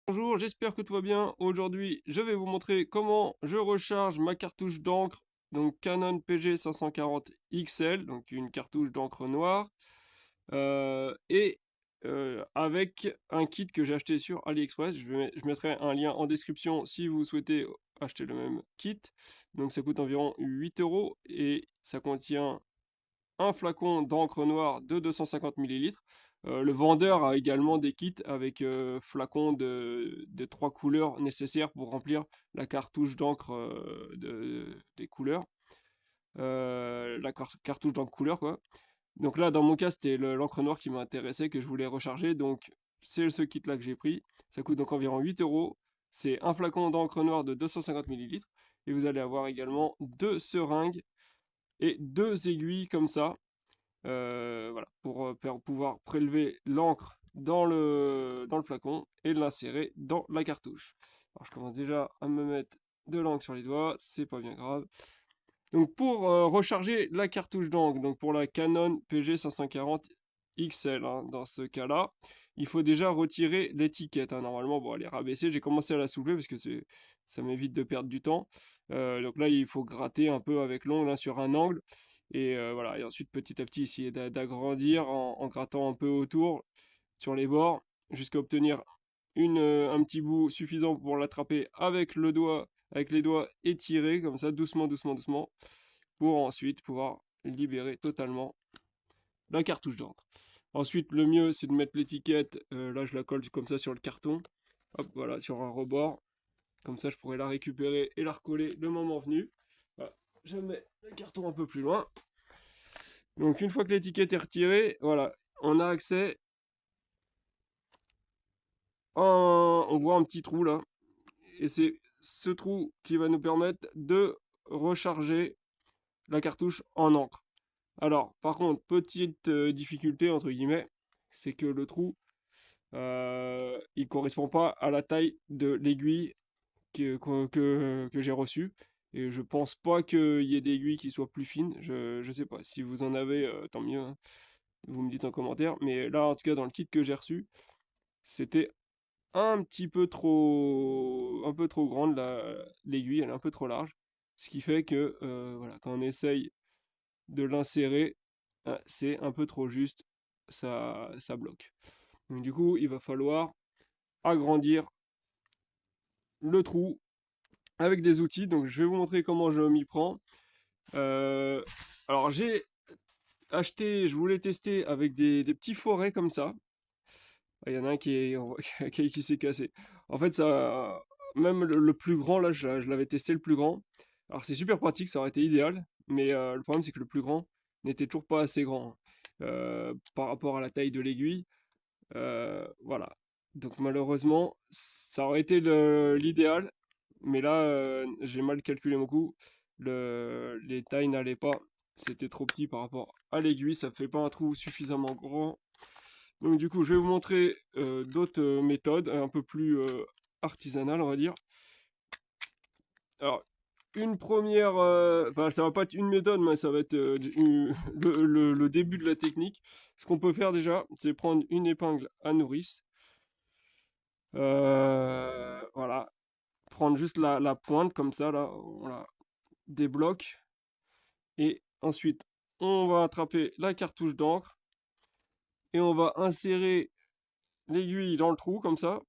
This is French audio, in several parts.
Bonjour, j'espère que tout va bien. Aujourd'hui, je vais vous montrer comment je recharge ma cartouche d'encre, donc Canon PG 540 XL, donc une cartouche d'encre noire, et avec un kit que j'ai acheté sur AliExpress. Je mettrai un lien en description si vous souhaitez acheter le même kit. Donc ça coûte environ 8 euros et ça contient un flacon d'encre noire de 250 millilitres. Le vendeur a également des kits avec flacons de 3 couleurs nécessaires pour remplir la cartouche d'encre des couleurs. Cartouche d'encre couleur, quoi. Donc là, dans mon cas, c'était l'encre noire qui m'intéressait, que je voulais recharger. Donc c'est ce kit-là que j'ai pris. Ça coûte donc environ 8 euros. C'est un flacon d'encre noire de 250 millilitres. Et vous allez avoir également deux seringues et deux aiguilles comme ça. Voilà, pour pouvoir prélever l'encre dans le flacon et l'insérer dans la cartouche. Alors je commence déjà à me mettre de l'encre sur les doigts, c'est pas bien grave. Donc pour recharger la cartouche d'encre, donc pour la Canon PG 540 XL, hein, dans ce cas-là, il faut déjà retirer l'étiquette, hein. Normalement, bon, elle est rabaissée, j'ai commencé à la soulever parce que ça m'évite de perdre du temps. Donc là, il faut gratter un peu avec l'ongle, hein, sur un angle. Et voilà, et ensuite petit à petit essayer d'agrandir en grattant un peu autour, sur les bords, jusqu'à obtenir un petit bout suffisant pour l'attraper avec le doigt, avec les doigts étirés, comme ça, doucement, doucement, doucement, pour ensuite pouvoir libérer totalement la cartouche d'encre. Ensuite, le mieux, c'est de mettre l'étiquette, là je la colle comme ça sur le carton, hop, voilà, sur un rebord, comme ça je pourrais la récupérer et la recoller le moment venu. Voilà. Je mets le carton un peu plus loin. Donc une fois que l'étiquette est retirée, voilà, on a accès on voit un petit trou là, et c'est ce trou qui va nous permettre de recharger la cartouche en encre. Alors, par contre, petite difficulté entre guillemets, c'est que le trou, il correspond pas à la taille de l'aiguille que j'ai reçue. Et je pense pas qu'il y ait d'aiguilles qui soient plus fines. Je sais pas. Si vous en avez, tant mieux, hein. Vous me dites en commentaire. Mais là, en tout cas, dans le kit que j'ai reçu, c'était un peu trop grande l'aiguille, elle est un peu trop large. Ce qui fait que, voilà, quand on essaye de l'insérer, c'est un peu trop juste, ça bloque. Donc du coup, il va falloir agrandir le trou avec des outils. Donc je vais vous montrer comment je m'y prends. Euh, alors j'ai acheté, je voulais tester avec des petits forets comme ça. Il y en a un qui s'est cassé. En fait, ça, même le plus grand, là, je l'avais testé le plus grand. Alors c'est super pratique, ça aurait été idéal, mais le problème c'est que le plus grand n'était toujours pas assez grand, hein, par rapport à la taille de l'aiguille. Voilà. Donc malheureusement, ça aurait été l'idéal, mais là, j'ai mal calculé mon coup. Les tailles n'allaient pas. C'était trop petit par rapport à l'aiguille, ça fait pas un trou suffisamment grand. Donc du coup, je vais vous montrer d'autres méthodes un peu plus artisanales, on va dire. Alors, une première, enfin ça va pas être une méthode, mais ça va être le début de la technique. Ce qu'on peut faire déjà, c'est prendre une épingle à nourrice. Voilà, prendre juste la pointe comme ça, là, on la débloque. Et ensuite, on va attraper la cartouche d'encre et on va insérer l'aiguille dans le trou comme ça.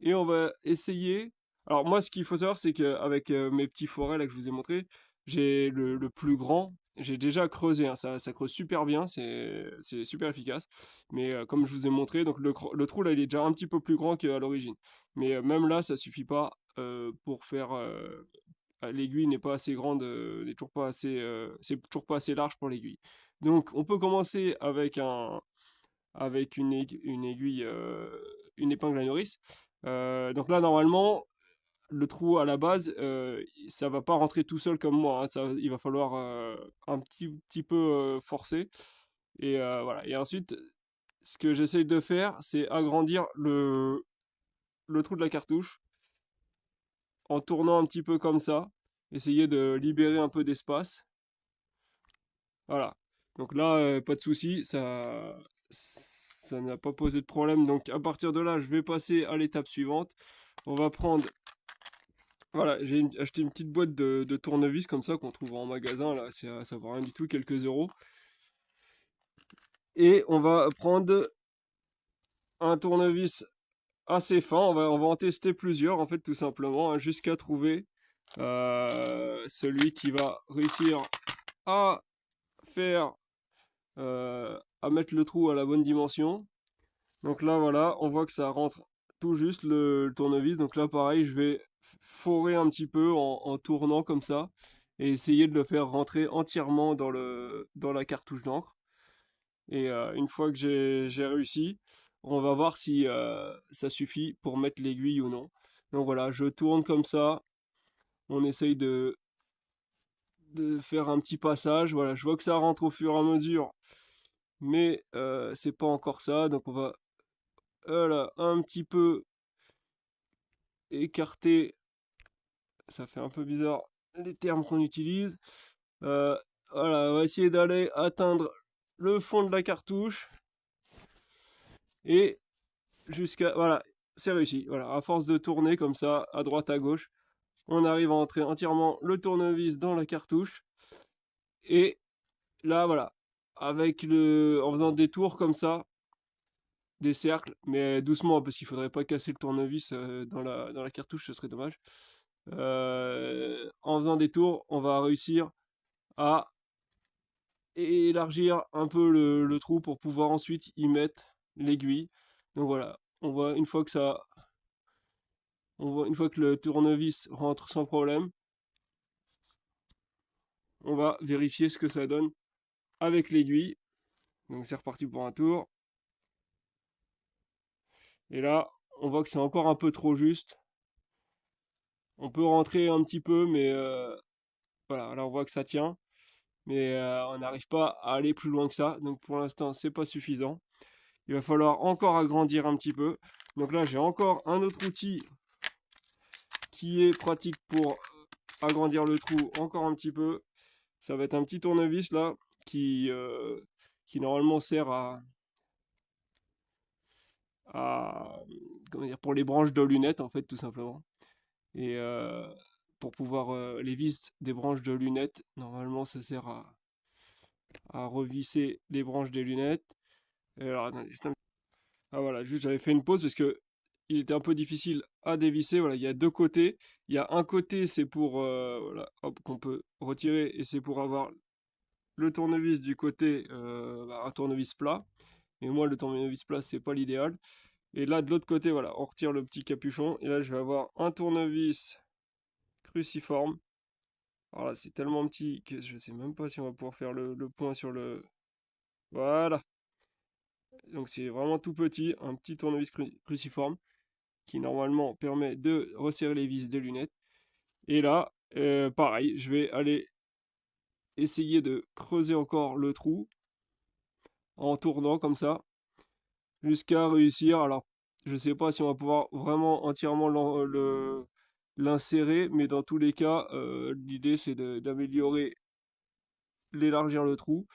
Et on va essayer. Alors moi, ce qu'il faut savoir, c'est qu'avec mes petits forets là que je vous ai montré, j'ai le plus grand. J'ai déjà creusé, hein, ça creuse super bien, c'est super efficace. Mais comme je vous ai montré, donc le trou là, il est déjà un petit peu plus grand qu'à l'origine. Mais même là, ça suffit pas pour faire. L'aiguille n'est pas assez grande, n'est toujours pas assez, c'est toujours pas assez large pour l'aiguille. Donc on peut commencer avec une aiguille, une épingle à nourrice. Donc là, normalement, le trou à la base, ça va pas rentrer tout seul comme moi, hein, il va falloir un petit peu forcer. Et voilà. Et ensuite, ce que j'essaye de faire, c'est agrandir le trou de la cartouche en tournant un petit peu comme ça, essayer de libérer un peu d'espace. Voilà. Donc là, pas de souci, ça n'a pas posé de problème. Donc à partir de là, je vais passer à l'étape suivante. On va prendre, voilà, j'ai acheté une petite boîte de tournevis comme ça qu'on trouve en magasin, là, ça vaut rien du tout, quelques euros. Et on va prendre un tournevis assez fin, on va en tester plusieurs en fait tout simplement, hein, jusqu'à trouver celui qui va réussir à faire, à mettre le trou à la bonne dimension. Donc là voilà, on voit que ça rentre tout juste le tournevis. Donc là pareil, je vais forer un petit peu en tournant comme ça et essayer de le faire rentrer entièrement dans la cartouche d'encre. Et une fois que j'ai réussi, on va voir si ça suffit pour mettre l'aiguille ou non. Donc voilà, je tourne comme ça, on essaye de faire un petit passage. Voilà, je vois que ça rentre au fur et à mesure, mais c'est pas encore ça. Donc on va, voilà, un petit peu écarter. Ça fait un peu bizarre les termes qu'on utilise. Euh, voilà, on va essayer d'aller atteindre le fond de la cartouche et jusqu'à, voilà, c'est réussi. Voilà, à force de tourner comme ça, à droite, à gauche, on arrive à entrer entièrement le tournevis dans la cartouche. Et là, voilà, en faisant des tours comme ça, des cercles, mais doucement, parce qu'il faudrait pas casser le tournevis dans la cartouche, ce serait dommage. En faisant des tours, on va réussir à élargir un peu le trou pour pouvoir ensuite y mettre l'aiguille. Donc voilà, on voit une fois que le tournevis rentre sans problème, on va vérifier ce que ça donne avec l'aiguille. Donc c'est reparti pour un tour. Et là, on voit que c'est encore un peu trop juste. On peut rentrer un petit peu, mais voilà, là on voit que ça tient. Mais on n'arrive pas à aller plus loin que ça. Donc pour l'instant, c'est pas suffisant. Il va falloir encore agrandir un petit peu. Donc là, j'ai encore un autre outil qui est pratique pour agrandir le trou encore un petit peu. Ça va être un petit tournevis là qui normalement sert à comment dire, pour les branches de lunettes en fait tout simplement. Et pour pouvoir les vis des branches de lunettes, normalement ça sert à revisser les branches des lunettes. Et alors, attendez, ah voilà, juste j'avais fait une pause parce que il était un peu difficile à dévisser. Voilà, il y a deux côtés. Il y a un côté, c'est pour voilà, hop, qu'on peut retirer et c'est pour avoir le tournevis du côté, un tournevis plat. Et moi, le tournevis plat, c'est pas l'idéal. Et là, de l'autre côté, voilà, on retire le petit capuchon. Et là, je vais avoir un tournevis cruciforme. Voilà, c'est tellement petit que je sais même pas si on va pouvoir faire le point sur le... Voilà. Donc c'est vraiment tout petit, un petit tournevis cruciforme qui normalement permet de resserrer les vis des lunettes. Et là, pareil, je vais aller essayer de creuser encore le trou en tournant comme ça jusqu'à réussir. Alors, je sais pas si on va pouvoir vraiment entièrement l'insérer, mais dans tous les cas, l'idée c'est d'améliorer, d'élargir le trou.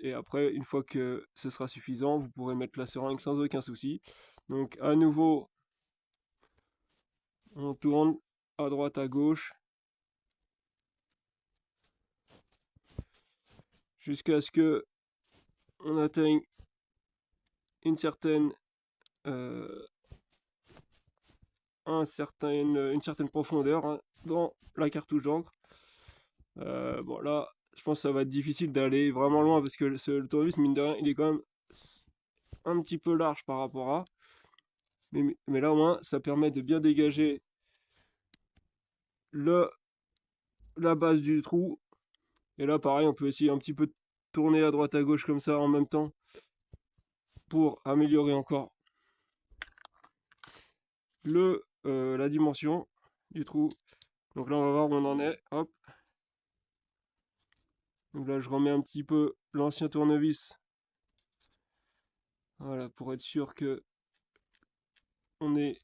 Et après, une fois que ce sera suffisant, vous pourrez mettre la seringue sans aucun souci. Donc à nouveau, on tourne à droite, à gauche, jusqu'à ce que on atteigne une certaine, euh, une certaine profondeur, hein, dans la cartouche d'encre. Bon là, je pense que ça va être difficile d'aller vraiment loin parce que le tournevis, mine de rien, il est quand même un petit peu large par rapport à. Mais là au moins, ça permet de bien dégager le, la base du trou. Et là, pareil, on peut essayer un petit peu de tourner à droite à gauche comme ça en même temps pour améliorer encore la dimension du trou. Donc là, on va voir où on en est. Hop. Donc là, je remets un petit peu l'ancien tournevis. Voilà, pour être sûr que on ait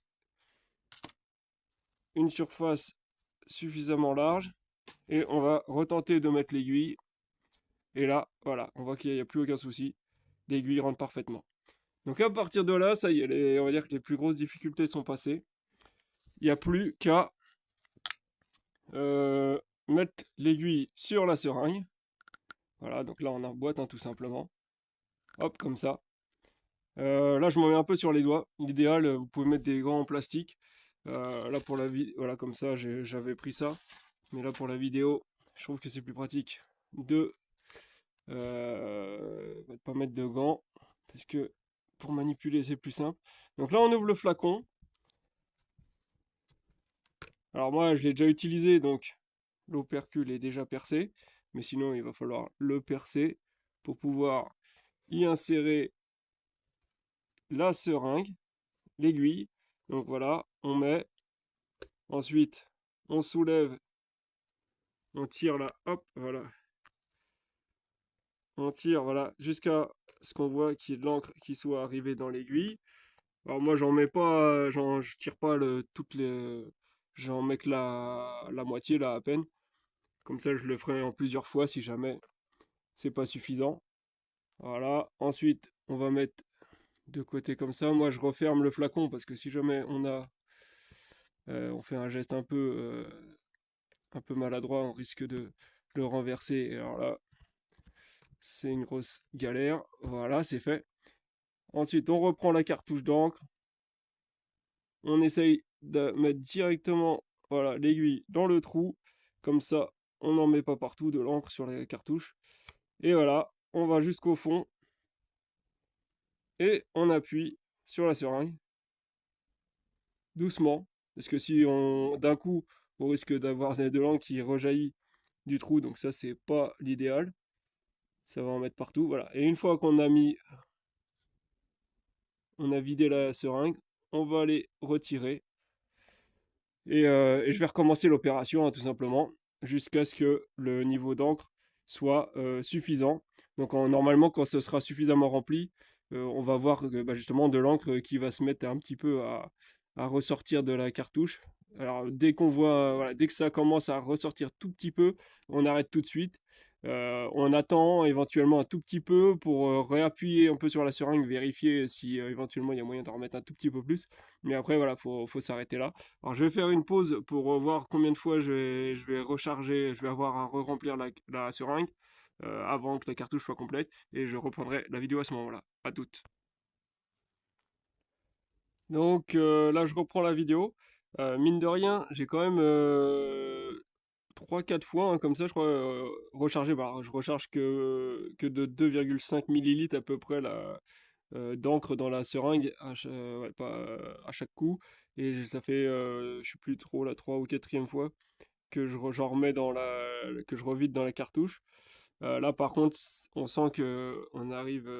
une surface suffisamment large. Et on va retenter de mettre l'aiguille. Et là, voilà, on voit qu'il n'y a plus aucun souci. l'aiguille rentre parfaitement. Donc à partir de là, ça y est, on va dire que les plus grosses difficultés sont passées. Il n'y a plus qu'à mettre l'aiguille sur la seringue. Voilà, donc là on emboîte tout simplement. Hop, comme ça. Là je m'en mets un peu sur les doigts. L'idéal, vous pouvez mettre des gants en plastique. Là pour la vie, voilà, comme ça j'avais pris ça. Mais là pour la vidéo, je trouve que c'est plus pratique de pas mettre de gants. Parce que pour manipuler c'est plus simple. Donc là on ouvre le flacon. Alors moi je l'ai déjà utilisé, donc l'opercule est déjà percé. Mais sinon il va falloir le percer pour pouvoir y insérer la seringue, l'aiguille. Donc voilà, on met. Ensuite, on soulève, on tire là, hop, voilà. On tire, voilà, jusqu'à ce qu'on voit qu'il y ait de l'encre qui soit arrivée dans l'aiguille. Alors moi, j'en mets pas, je tire pas toutes les, j'en mets que la moitié là à peine. Comme ça, je le ferai en plusieurs fois si jamais c'est pas suffisant. Voilà. Ensuite, on va mettre de côté comme ça. Moi, je referme le flacon parce que si jamais on fait un geste un peu maladroit, on risque de le renverser. Et alors là, c'est une grosse galère. Voilà, c'est fait. Ensuite, on reprend la cartouche d'encre. On essaye de mettre directement, voilà, l'aiguille dans le trou. Comme ça, on n'en met pas partout de l'encre sur les cartouches. Et voilà, on va jusqu'au fond. Et on appuie sur la seringue. Doucement. Parce que si on d'un coup, on risque d'avoir de l'encre qui rejaillit du trou. Donc ça, c'est pas l'idéal. Ça va en mettre partout. Voilà. Et une fois qu'on a mis, on a vidé la seringue, on va les retirer. Et je vais recommencer l'opération, tout simplement, jusqu'à ce que le niveau d'encre soit suffisant. Donc normalement, quand ce sera suffisamment rempli, on va voir justement de l'encre qui va se mettre un petit peu à ressortir de la cartouche. Alors dès qu'on voit, voilà, dès que ça commence à ressortir tout petit peu, on arrête tout de suite. On attend éventuellement un tout petit peu pour réappuyer un peu sur la seringue, vérifier si éventuellement il y a moyen de remettre un tout petit peu plus. Mais après, voilà, faut s'arrêter là. Alors je vais faire une pause pour voir combien de fois je vais recharger, je vais avoir à re-remplir la seringue avant que la cartouche soit complète. Et je reprendrai la vidéo à ce moment-là. À toutes. Donc là, je reprends la vidéo. Mine de rien, j'ai quand même 3-4 fois, comme ça, je crois, recharger. Bah, je recharge que de 2,5 millilitres à peu près d'encre dans la seringue ouais, à chaque coup. Et ça fait, je sais plus trop, la 3 ou 4e fois que j'en remets que je revide dans la cartouche. Là, par contre, on sent que on arrive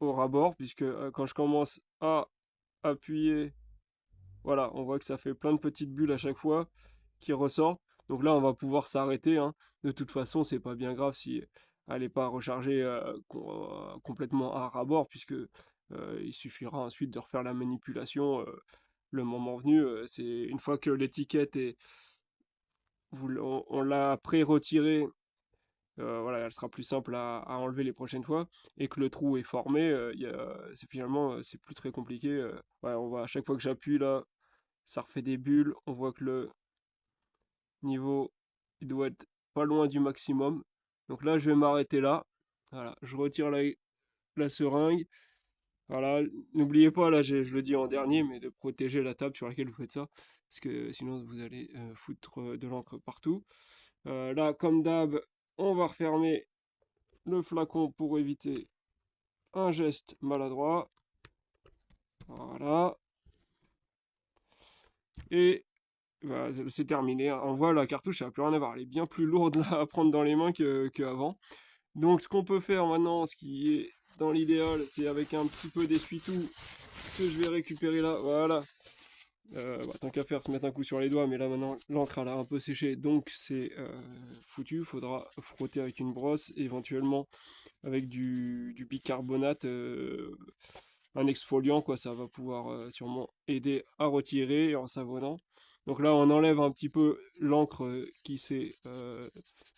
au ras-bord, puisque quand je commence à appuyer, voilà, on voit que ça fait plein de petites bulles à chaque fois qui ressortent. Donc là, on va pouvoir s'arrêter, hein. De toute façon, c'est pas bien grave si elle n'est pas rechargée complètement à ras-bord, puisque il suffira ensuite de refaire la manipulation le moment venu. C'est une fois que l'étiquette est, on l'a pré-retirée, voilà, elle sera plus simple à enlever les prochaines fois, et que le trou est formé, c'est finalement c'est plus très compliqué. Ouais, on voit à chaque fois que j'appuie là, ça refait des bulles. On voit que le niveau il doit être pas loin du maximum. Donc là, je vais m'arrêter là. Voilà, je retire la seringue. Voilà, n'oubliez pas, là, je le dis en dernier, mais de protéger la table sur laquelle vous faites ça, parce que sinon vous allez foutre de l'encre partout. Là, comme d'hab, on va refermer le flacon pour éviter un geste maladroit. Voilà. Et bah, c'est terminé, hein. On voit la cartouche, ça n'a plus rien à voir. Elle est bien plus lourde là, à prendre dans les mains qu'avant. Donc ce qu'on peut faire maintenant, ce qui est dans l'idéal, c'est avec un petit peu d'essuie-tout que je vais récupérer là. Voilà. Tant qu'à faire, se mettre un coup sur les doigts, mais là maintenant l'encre elle a un peu séché, donc c'est foutu. Faudra frotter avec une brosse, éventuellement avec du bicarbonate, un exfoliant, quoi. Ça va pouvoir sûrement aider à retirer en savonnant. Donc là, on enlève un petit peu l'encre qui s'est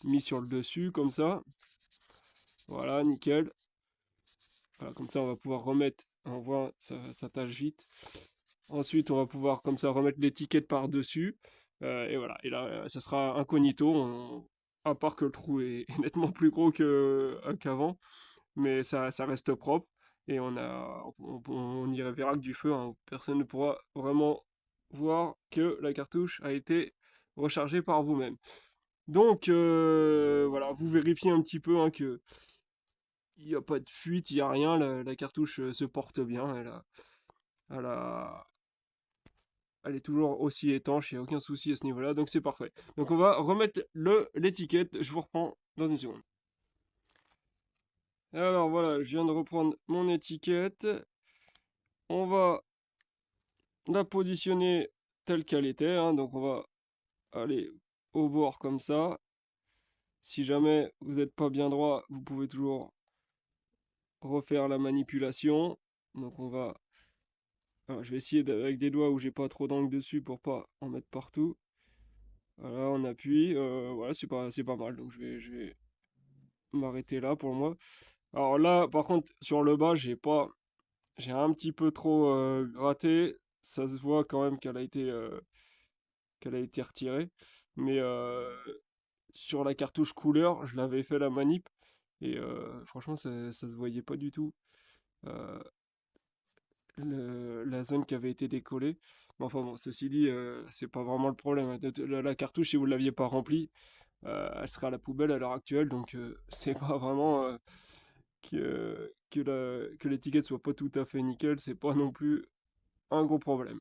mis sur le dessus, comme ça. Voilà, nickel. Voilà, comme ça, on va pouvoir remettre, on voit, ça tâche vite. Ensuite, on va pouvoir comme ça remettre l'étiquette par-dessus. Et voilà, et là, ça sera incognito, à part que le trou est nettement plus gros qu'avant, mais ça reste propre. Et on y verra que du feu, hein. Personne ne pourra vraiment voir que la cartouche a été rechargée par vous-même. Donc voilà, vous vérifiez un petit peu, hein, que il n'y a pas de fuite, il n'y a rien, la cartouche se porte bien, elle a- elle est toujours aussi étanche, il n'y a aucun souci à ce niveau-là, donc c'est parfait. Donc on va remettre l'étiquette, je vous reprends dans une seconde. Alors voilà, je viens de reprendre mon étiquette, on va la positionner telle qu'elle était, hein, donc on va aller au bord comme ça. Si jamais vous n'êtes pas bien droit, vous pouvez toujours refaire la manipulation. Donc on va... Alors, je vais essayer avec des doigts où j'ai pas trop d'angle dessus pour pas en mettre partout. Voilà, on appuie. Voilà, c'est pas mal. Donc je vais m'arrêter là pour moi. Alors là, par contre, sur le bas, j'ai un petit peu trop gratté. Ça se voit quand même qu'elle a été retirée. Mais sur la cartouche couleur, je l'avais fait la manip. Et franchement, ça se voyait pas du tout. Euh, la zone qui avait été décollée. Mais enfin bon, ceci dit, c'est pas vraiment le problème, hein. La cartouche, si vous ne l'aviez pas remplie, elle serait à la poubelle à l'heure actuelle, donc c'est pas vraiment que l'étiquette soit pas tout à fait nickel, c'est pas non plus un gros problème.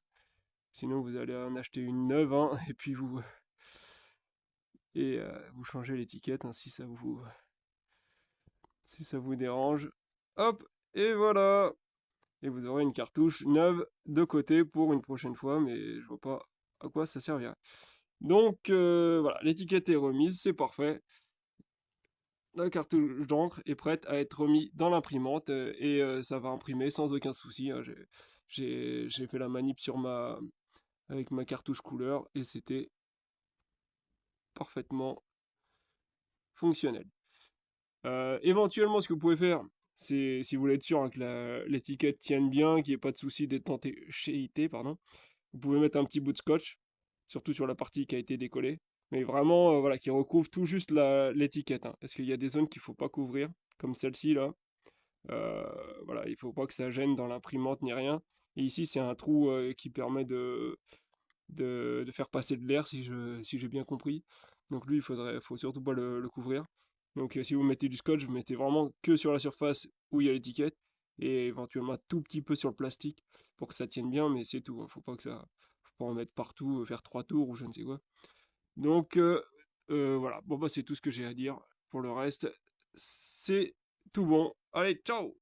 Sinon, vous allez en acheter une neuve, hein, et puis vous changez l'étiquette, hein, si ça vous dérange. Hop, et voilà. Et vous aurez une cartouche neuve de côté pour une prochaine fois, mais je vois pas à quoi ça servirait. Donc voilà, l'étiquette est remise, c'est parfait. La cartouche d'encre est prête à être remise dans l'imprimante et ça va imprimer sans aucun souci, hein. J'ai fait la manip avec ma cartouche couleur et c'était parfaitement fonctionnel. Éventuellement, ce que vous pouvez faire, c'est si vous voulez être sûr, hein, que l'étiquette tienne bien, qu'il n'y ait pas de souci d'étanchéité, pardon, vous pouvez mettre un petit bout de scotch, surtout sur la partie qui a été décollée, mais vraiment, voilà, qui recouvre tout juste l'étiquette, hein, parce qu'il y a des zones qu'il ne faut pas couvrir, comme celle-ci là. Voilà, il ne faut pas que ça gêne dans l'imprimante ni rien. Et ici, c'est un trou qui permet de faire passer de l'air, si j'ai bien compris. Donc lui, faut surtout pas le couvrir. Donc si vous mettez du scotch, vous mettez vraiment que sur la surface où il y a l'étiquette, et éventuellement un tout petit peu sur le plastique pour que ça tienne bien, mais c'est tout, hein. Faut pas en mettre partout, faire 3 tours ou je ne sais quoi. Donc voilà, bon bah c'est tout ce que j'ai à dire. Pour le reste, c'est tout bon. Allez, ciao!